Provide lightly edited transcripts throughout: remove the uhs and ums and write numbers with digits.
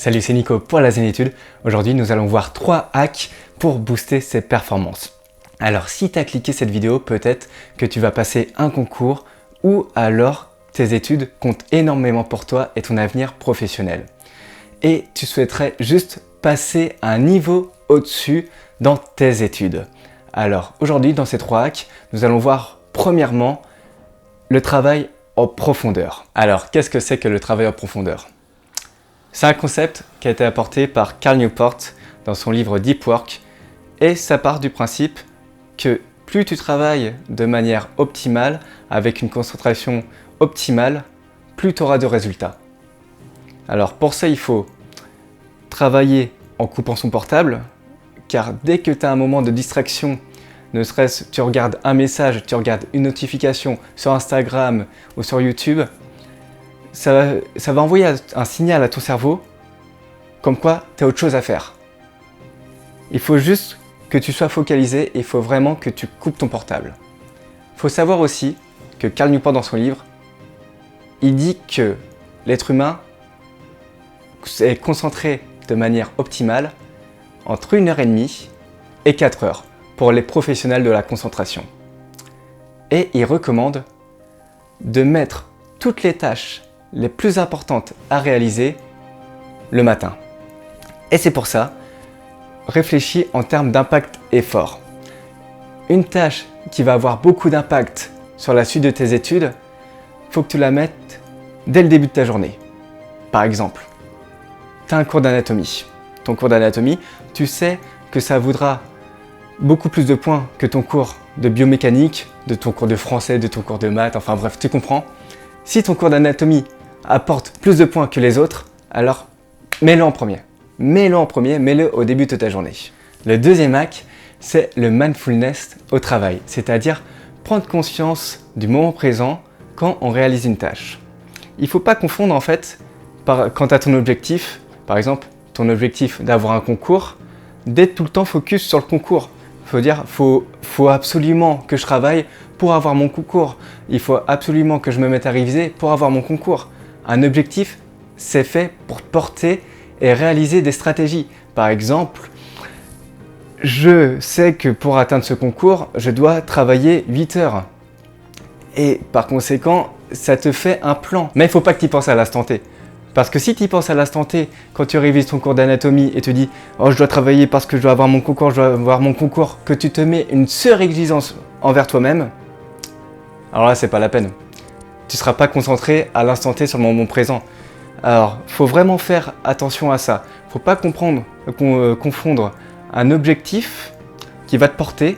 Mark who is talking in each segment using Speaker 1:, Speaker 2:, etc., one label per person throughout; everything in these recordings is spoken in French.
Speaker 1: Salut, c'est Nico pour la Zénitude. Aujourd'hui, nous allons voir 3 hacks pour booster ses performances. Alors, si tu as cliqué cette vidéo, peut-être que tu vas passer un concours ou alors tes études comptent énormément pour toi et ton avenir professionnel. Et tu souhaiterais juste passer un niveau au-dessus dans tes études. Alors, aujourd'hui, dans ces 3 hacks, nous allons voir premièrement le travail en profondeur. Alors, qu'est-ce que c'est que le travail en profondeur ? C'est un concept qui a été apporté par Cal Newport dans son livre Deep Work et ça part du principe que plus tu travailles de manière optimale, avec une concentration optimale, plus tu auras de résultats. Alors pour ça, il faut travailler en coupant son portable, car dès que tu as un moment de distraction, ne serait-ce tu regardes un message, tu regardes une notification sur Instagram ou sur YouTube, ça va envoyer un signal à ton cerveau comme quoi tu as autre chose à faire. Il faut juste que tu sois focalisé et il faut vraiment que tu coupes ton portable. Il faut savoir aussi que Cal Newport dans son livre, il dit que l'être humain est concentré de manière optimale entre 1h30 et 4 heures pour les professionnels de la concentration. Et il recommande de mettre toutes les tâches les plus importantes à réaliser le matin. Et c'est pour ça, réfléchis en termes d'impact effort. Une tâche qui va avoir beaucoup d'impact sur la suite de tes études, il faut que tu la mettes dès le début de ta journée. Par exemple, tu as un cours d'anatomie. Ton cours d'anatomie, tu sais que ça vaudra beaucoup plus de points que ton cours de biomécanique, de ton cours de français, de ton cours de maths, enfin bref, tu comprends. Si ton cours d'anatomie apporte plus de points que les autres, alors mets-le en premier. Mets-le au début de ta journée. Le deuxième hack, c'est le mindfulness au travail, c'est-à-dire prendre conscience du moment présent quand on réalise une tâche. Il ne faut pas confondre en fait, quant à ton objectif, par exemple ton objectif d'avoir un concours, d'être tout le temps focus sur le concours. Faut absolument que je travaille pour avoir mon concours. Il faut absolument que je me mette à réviser pour avoir mon concours. Un objectif, c'est fait pour porter et réaliser des stratégies. Par exemple, je sais que pour atteindre ce concours, je dois travailler 8 heures. Et par conséquent, ça te fait un plan. Mais il ne faut pas que tu y penses à l'instant T. Parce que si tu y penses à l'instant T, quand tu révises ton cours d'anatomie et te dis « Oh, je dois travailler parce que je dois avoir mon concours, que tu te mets une surexigence envers toi-même, alors là, c'est pas la peine. Tu ne seras pas concentré à l'instant T sur le moment présent. Alors, il faut vraiment faire attention à ça. Il ne faut pas confondre un objectif qui va te porter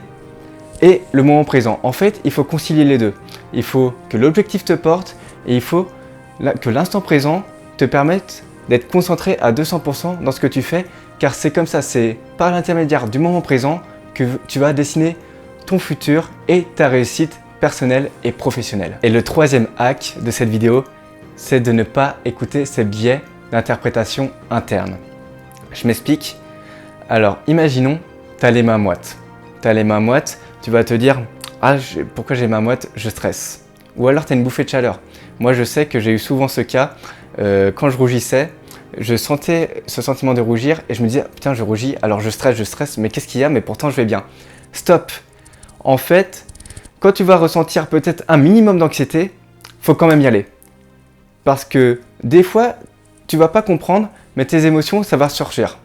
Speaker 1: et le moment présent. En fait, il faut concilier les deux. Il faut que l'objectif te porte et il faut que l'instant présent te permette d'être concentré à 200% dans ce que tu fais, car c'est comme ça, c'est par l'intermédiaire du moment présent que tu vas dessiner ton futur et ta réussite personnelle et professionnelle. Et le troisième hack de cette vidéo, c'est de ne pas écouter ces biais d'interprétation interne. Je m'explique. Alors, imaginons, tu as les mains moites. Tu vas te dire « Ah, pourquoi j'ai les mains moites ? Je stresse. » Ou alors tu as une bouffée de chaleur. Moi, je sais que j'ai eu souvent ce cas. Quand je rougissais, je sentais ce sentiment de rougir et je me disais « Putain, je rougis, alors je stresse, mais qu'est-ce qu'il y a ? Mais pourtant, je vais bien. » Stop. En fait, quand tu vas ressentir peut-être un minimum d'anxiété, faut quand même y aller. Parce que des fois, tu vas pas comprendre, mais tes émotions, ça va ressurgir.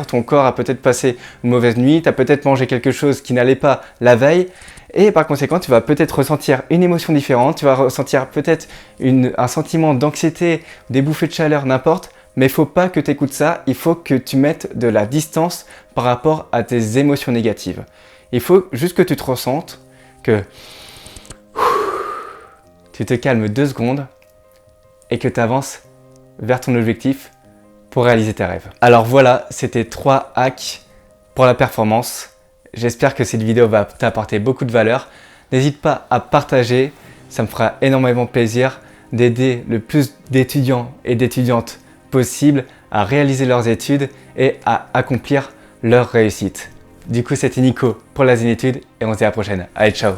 Speaker 1: Ton corps a peut-être passé une mauvaise nuit, tu as peut-être mangé quelque chose qui n'allait pas la veille, et par conséquent, tu vas peut-être ressentir une émotion différente, tu vas ressentir peut-être un sentiment d'anxiété, des bouffées de chaleur, n'importe, mais il ne faut pas que tu écoutes ça, il faut que tu mettes de la distance par rapport à tes émotions négatives. Il faut juste que tu te ressentes, que tu te calmes 2 secondes et que tu avances vers ton objectif pour réaliser tes rêves. Alors voilà, c'était 3 hacks pour la performance. J'espère que cette vidéo va t'apporter beaucoup de valeur. N'hésite pas à partager, ça me fera énormément plaisir d'aider le plus d'étudiants et d'étudiantes possible à réaliser leurs études et à accomplir leur réussite. Du coup, c'était Nico pour la Zénitude et on se dit à la prochaine. Allez, ciao!